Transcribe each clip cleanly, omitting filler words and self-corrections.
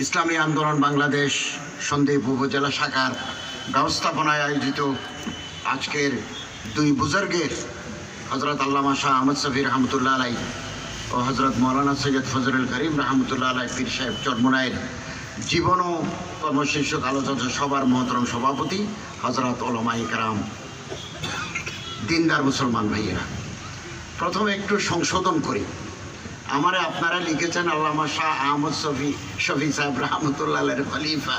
ইসলামী আন্দোলন বাংলাদেশ সন্দ্বীপ উপজেলা শাখার ব্যবস্থাপনায় আয়োজিত আজকের দুই বুজুর্গের হজরত আল্লামা শাহ আহমদ শফি রহমতুল্লাহ আলাই ও হজরত মৌলানা সৈয়দ ফজলুল করিম রহমতুল্লাহ আলাই পীর সাহেব চরমোনাইয়ের জীবন ও কর্মশীর্ষক আলোচনা সভার মহতরম সভাপতি হজরত ওলামায়ে কেরাম, দিনদার মুসলমান ভাইয়েরা, প্রথমে একটু সংশোধন করি। আমারে আপনারা লিখেছেন আল্লামা শাহ আহমদ শফি সাহেব রহমতুল্লাহের খলিফা,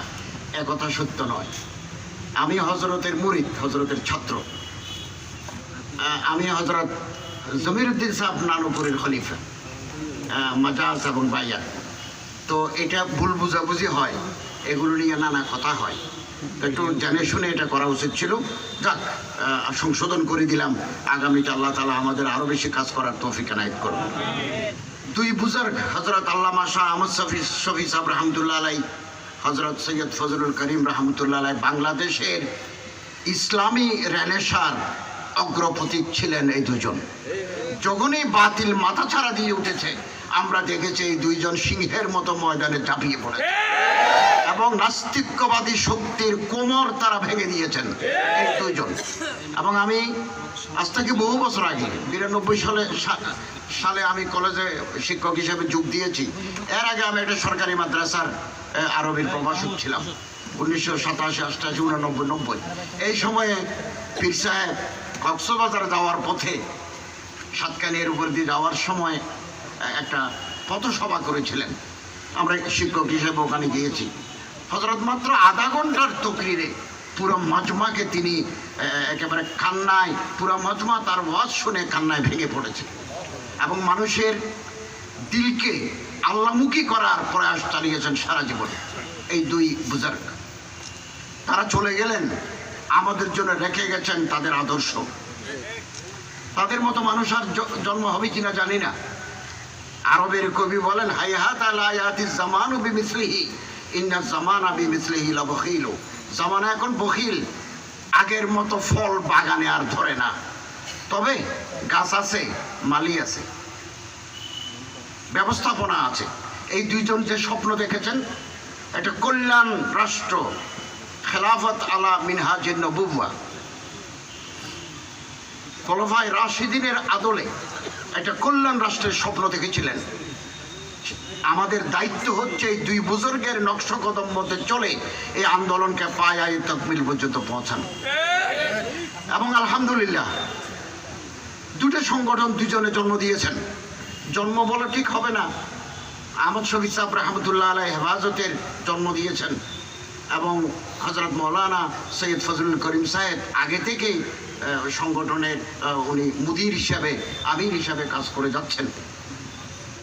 একথা সত্য নয়। আমি হজরতের মুরিদ, হজরতের ছাত্র। আমি হজরত জমিরুদ্দিন সাহেব নানুপুরের খলিফা, মাজাজ এবং বাইয়াত। তো এটা ভুল বুঝাবুঝি হয়, এগুলো নিয়ে নানা কথা হয়, একটু জেনে শুনে এটা করা উচিত ছিল। যাক, সংশোধন করে দিলাম। আগামীতে আল্লাহ তাআলা আমাদের আরও বেশি কাজ করার তৌফিক এনায়েত করবেন। দুই বুজুর্গ হজরত আল্লামা শাহ আহমদ শফি সাহেব রহমতুল্লাহ আলাই, হজরত সৈয়দ ফজলুল করিম রহমতুল্লাহ আলাই বাংলাদেশের ইসলামী রেনেসার অগ্রপথিক ছিলেন। এই দুজন যখনই বাতিল মাথাছাড়া দিয়ে উঠেছে, আমরা দেখেছি এই দুইজন সিংহের মতো ময়দানে ঝাঁপিয়ে পড়েছে এবং নাস্তিক্যবাদী শক্তির কোমর তারা ভেঙে দিয়েছেন এই দুইজন। এবং আমি আজ থেকে বহু বছর আগে 92 সালে আমি কলেজে শিক্ষক হিসেবে যোগ দিয়েছি। এর আগে আমি একটা সরকারি মাদ্রাসার আরবির প্রভাষক ছিলাম 1987, 88, 89, 90। এই সময়ে পীর সাহেব কক্সবাজার যাওয়ার পথে সাতকানিয়ার উপর দিয়ে যাওয়ার সময় একটা পথসভা করেছিলেন। আমরা শিক্ষক হিসেবে ওখানে গিয়েছি। হজরত মাত্র আধা ঘন্টার তকরিরে পুরো মজমাকে তিনি একেবারে কান্নায়, পুরো মজমা তার ওয়াজ শুনে কান্নায় ভেঙে পড়েছে এবং মানুষের দিলকে আল্লাহমুখী করার প্রয়াস চালিয়েছেন সারা জীবনে। এই দুই বুজুর্গ তারা চলে গেলেন, আমাদের জন্য রেখে গেছেন তাদের আদর্শ। তাদের মতো মানুষ আর জন্ম হবে কিনা জানি না। আরবের কবি বলেন, হাইহাতা লা ইয়াতিজ জামানু বিমিসলিহি ইন্না জামানা বিমিসলিহি লাবখিল। জামানা এখন বখিল, আগের মতো ফল বাগানে আর ধরে না। তবে গাছ আছে, মালি আছে, ব্যবস্থাপনা আছে। এই দুইজন যে স্বপ্ন দেখেছেন, একটা কল্যাণ রাষ্ট্র, খেলাফত আলা মিনহাজের নবুওয়া, খোলাফায়ে রাশিদিনের আদলে একটা কল্যাণ রাষ্ট্রের স্বপ্ন দেখেছিলেন। আমাদের দায়িত্ব হচ্ছে এই দুই বুজুর্গের নকশকদম মধ্যে চলে এই আন্দোলনকে পায়ায় তাকমিল পর্যন্ত পৌঁছানো। এবং আলহামদুলিল্লাহ দুটো সংগঠন দুজনে জন্ম দিয়েছেন। জন্ম বলা ঠিক হবে না। আহমদ শফি সাহেব রহমতুল্লাহ আলাই হেফাজতের জন্ম দিয়েছেন এবং হজরত মৌলানা সৈয়দ ফজলুল করিম সাহেব আগে থেকেই সংগঠনের উনি মুদির হিসাবে, আমির হিসাবে কাজ করে যাচ্ছেন।